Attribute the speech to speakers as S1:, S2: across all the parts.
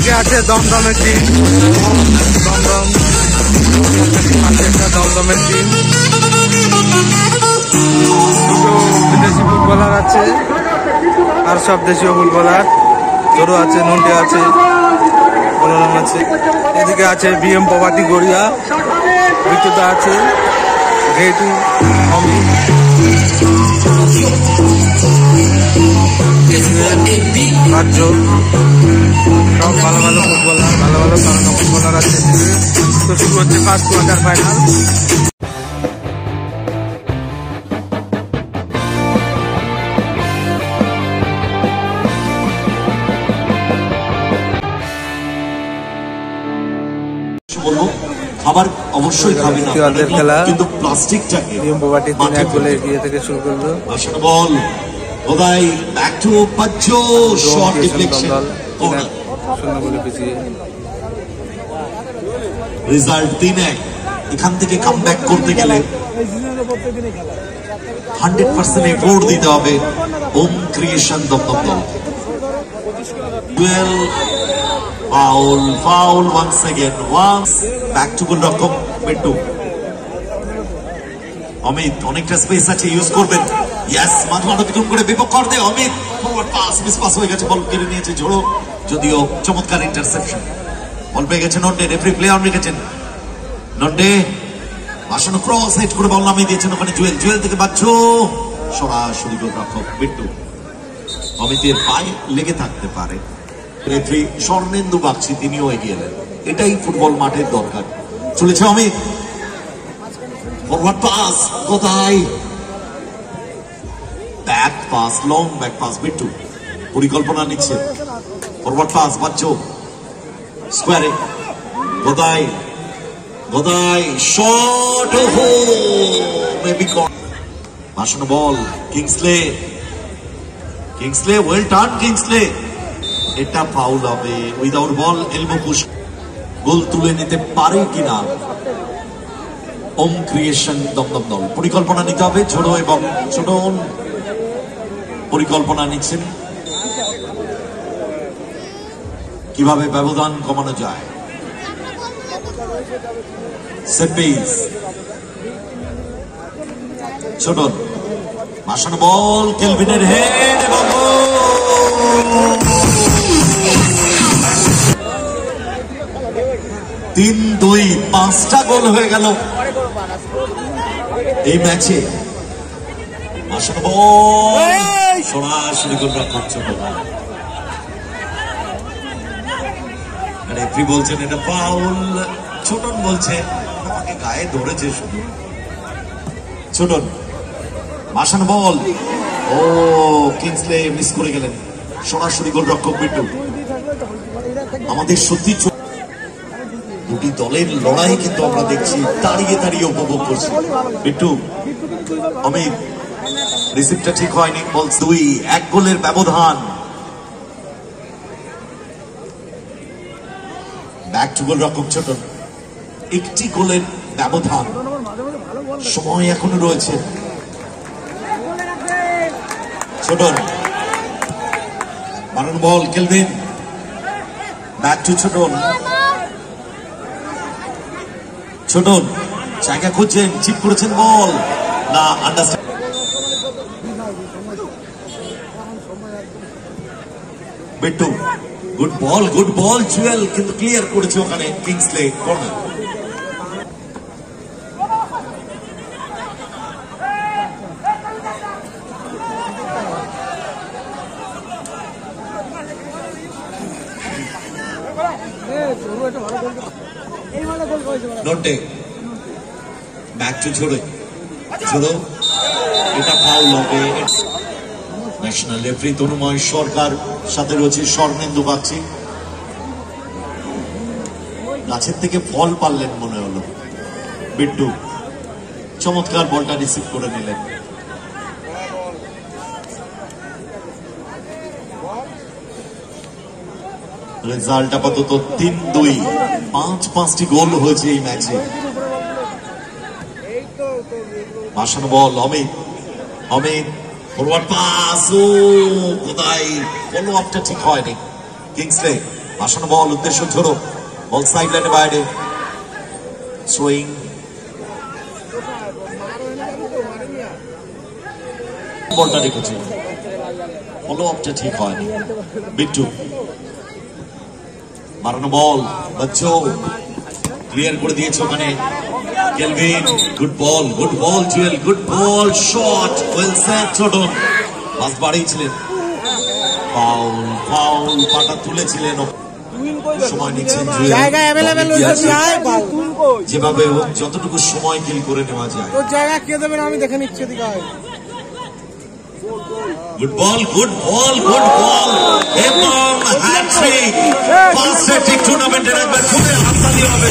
S1: এদিকে আছে দমদমের টিম, দমদম একটা দমদমের টিম। দুটো বিদেশি ফুটবলার আছে আর সব দেশীয় ফুটবলার। জোরো আছে, নন্টে আছে, বলরাম আছে। এদিকে আছে বিএম প্রভাতী গড়িয়া, বিটুদা আছে, ঘেটু, অমিত, কার্য, সব ভালো ভালো ফুটবলার, ভালো ভালো তারকা ফুটবলার আছে। তো শুরু হচ্ছে ফার্স্ট কোয়ার্টার ফাইনাল।
S2: খাবার অবশ্যই খাবে না,
S1: খেলা
S2: কিন্তু প্লাস্টিকটাকে
S1: বিএমবাটি 3-1 গোলে এগিয়ে থেকে শুরু করলো।
S2: আসলে বল ওদাই ব্যাক টু পাজ্জো, শট ডিফ্লেকশন, কর্নার।
S1: 0 গোলে পিছিয়ে
S2: রেজাল্ট 3-1। এখান থেকে কামব্যাক করতে গেলে 100% এফোর্ট দিতে হবে হোম ক্রিয়েশন দমদম দল। Duel, foul, foul once again, once back to গোলরক্ষক মিন্টু। অমিত অনেকটা স্পেস আছে, ইউজ করবেন। ইয়েস, মাঝমাঠ অতিক্রম করে বিপক্ষ অর্ধে Amit forward pass, miss pass হয়ে গেছে, বল কেড়ে নিয়েছে ঝোড়ো, যদিও চমৎকার ইন্টারসেপশন। বল পেয়ে গেছে নন্ডে, রেফারি প্লে অন রেখেছেন। নন্ডে ভাষণ ক্রস হেড করে বল নামিয়ে দিয়েছেন ওখানে জুয়েল, জুয়েল থেকে বাচ্চু সরাসরি গোলরক্ষক মিন্টু। অমিতের পায়ে লেগে থাকতে পারে, রেফারি স্বর্ণেন্দু বাগচি তিনিও এগিয়ে এলেন। এটাই ফুটবল মাঠের দরকার। চলেছে অমিত, ফরওয়ার্ড পাস, কোথায় back pass, long back pass, Bittu পরিকল্পনা নিচ্ছে। ফরওয়ার্ড পাস, বাচ্চু স্কোয়ারে, কোথায় কোথায় শট, হো মেবি ভাষণ ball, Kingsley, Kingsley well turn, Kingsley. এটা ফাউল হবে, without ball elbow push. Goal তুলে নিতে পারে কিনা হোম ক্রিয়েশন দমদম দল। পরিকল্পনা নিতে হবে, ঝোড়ো এবং ছোটন পরিকল্পনা নিচ্ছেন কিভাবে ব্যবধান কমানো যায়। সেপিস, ছোটন, ভাষণ বল, কেলভিনের হেড এবং 3-2, 5টা গোল হয়ে গেল এই ম্যাচে। ভাষণ বল, সরাসরি গোলরক্ষক ছোটন। রেফারি বলছেন এটা ফাউল, ছোটন বলছে আমাকে গায়ে ধরেছে শুধু। ছোটন, ভাষণ বল, ও কিংসলে মিস করে গেলেন, সরাসরি গোলরক্ষক মিন্টু। আমাদের সত্যি দুটি দলের লড়াই কিন্তু আমরা দেখছি, দাঁড়িয়ে দাঁড়িয়ে উপভোগ করছি। মিন্টু, অমিত রিসিভটা ঠিক হয়নি, বল 2-1 গোলের ব্যবধান। ব্যাক টু গোলরক্ষক ছোটন, একটি গোলের ব্যবধান, সময় এখনো রয়েছে। ছোটন, মারণ ball, Kelvin, back to Chhotan. Chhotan জায়গা খুঁজছেন, চিপ করেছেন বল না, understand. Bittu, good ball, good ball, Jewel কিন্তু ক্লিয়ার করেছে ওখানে Kingsley, corner. Nonte, back to Jhoro, Jhoro, এটা ফাউল হবে। ন্যাশনাল রেফারি তনুময় সরকার, সাথে রয়েছে স্বর্ণেন্দু বাগচি। গাছের থেকে ফল পারলেন মনে হলো। বিট্টু চমৎকার বলটা রিসিভ করে নিলেন। রেজাল্ট আপাতত 3-2, 5-5টি গোল হয়েছে এই ম্যাচে। ভাষণ বল, অমিত, অমিত ফরওয়ার্ড পাস, ও কোথায় ফলো আপটা ঠিক হয়নি। কিংসলে ভাসানো বল, উদ্দেশ্য ঝোড়ো, বল সাইড লাইনে বাইরে, সুইং, বলটা রেখেছে, ফলো আপটা ঠিক হয়নি। বিট্টু মারানো বল, বাচ্চো ক্লিয়ার করে দিয়েছে ওখানে Kelvin. Good ball Jewel, good ball, shot, well set Chhotan, pass বাড়িয়েছিলেন, ফাউল, পাটা তুলেছিলেন, সময় নিচ্ছেন জুয়েল, যেভাবে যতটুকু সময় কিল করে নেওয়া যায়।
S1: আমি দেখে নিচ্ছি।
S2: গুড বল এবং হ্যাট্রিক, ফার্স্ট হ্যাট্রিক টুর্নামেন্টের একবার খুবই হাততালি হবে।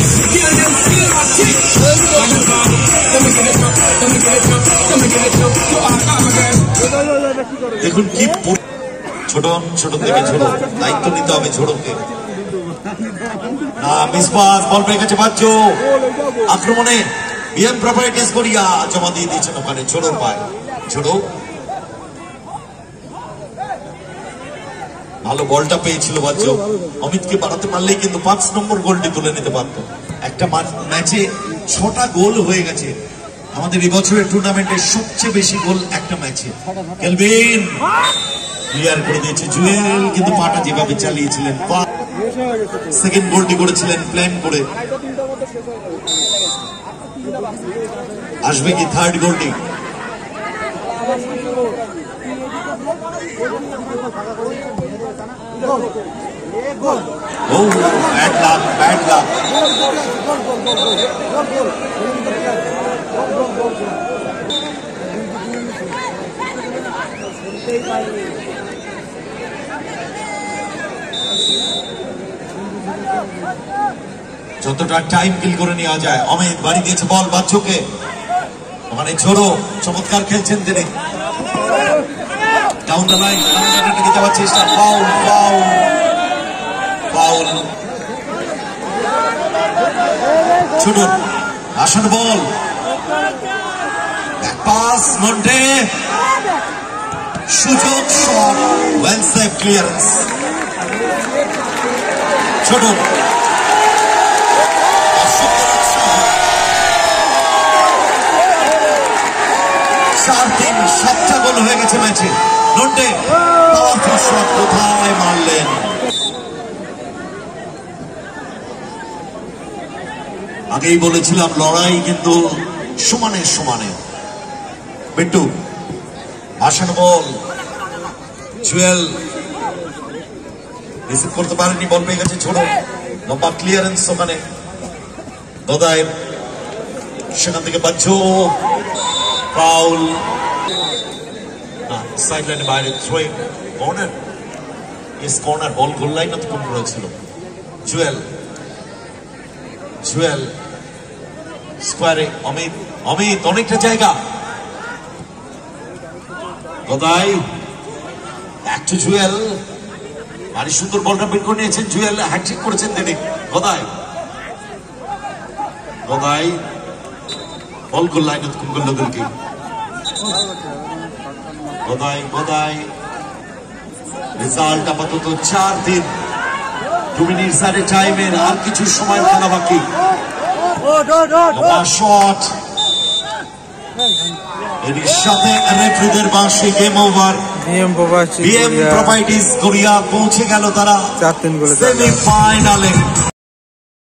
S2: দেখুন কি ছোট থেকে ছোট, দায়িত্ব নিতে হবে ছোটকে। না মিসপাস, বল পেয়ে গেছে বাচ্চু, আক্রমণে বিএম প্রপার্টিজ গড়িয়া জমা দিয়ে দিয়েছেন ওখানে ছোট পায়। ছোট ভালো বলটা পেয়েছিল বাচ্চু, অমিতকে বাড়াতে পারলেই কিন্তু 5 নম্বর গোলটি তুলে নিতে পারত। একটা ম্যাচে 6টা গোল হয়ে গেছে, আমাদের এবছরের টুর্নামেন্টের সবচেয়ে বেশি গোল একটা ম্যাচে। কেলভিন ক্লিয়ার করে দিয়েছে জুয়েল, কিন্তু পাটা যেভাবে চালিয়েছিলেন, সেকেন্ড গোলটি করেছিলেন প্ল্যান করে। আসবে কি থার্ড গোলটি? Oh, bad luck. যতটা টাইম কিল করে নেওয়া যায়। অমিত বাড়ি দিয়েছে বল বাচ্চুকে, ওখানে ঝোড়ো চমৎকার খেলছেন তিনি, ডাউন দ্য লাইন, দিকে যাওয়ার চেষ্টা, ফাউল। ছোট আসন বল, পাস, নন্টে, সুযোগ, শট, ওয়েল সেভ, ক্লিয়ারেন্স। ছোট 7টা গোল হয়ে গেছে ম্যাচে। নন্টে পাওয়ারফুল শট, কোথায় মারলেন? আগেই বলেছিলাম লড়াই কিন্তু সমানে। বিট্টু ভাসানো বল, জুয়েল রিসিভ করতে পারেনি, বল পেয়ে গেছে ছোট, লম্বা ক্লিয়ারেন্স ওখানে গদায়ের, সেখান থেকে বাচ্চু, ফাউল, সাইড লাইনে বাইরে, থ্রোয়িং, কর্নার, বল গোল লাইন তখন রয়েছিল। জুয়েল স্কোয়ারে, অমিত অনেকটা জায়গা, গদাই, ব্যাক টু জুয়েল, ভারী সুন্দর বলটা বের করে নিয়েছেন জুয়েল, হ্যাট্রিক করেছেন তিনি। গদাই বল গোল লাইন তখন করলো কি গদাই, রেজাল্ট আপাতত 4-3, 2 মিনিট সাড়ে টাইমের, আর কিছু সময় খেলা বাকি। শট, এর সাথে রেফারিদের বাঁশি, game over. BM properties Garia পৌঁছে গেল তারা সেমিফাইনালে।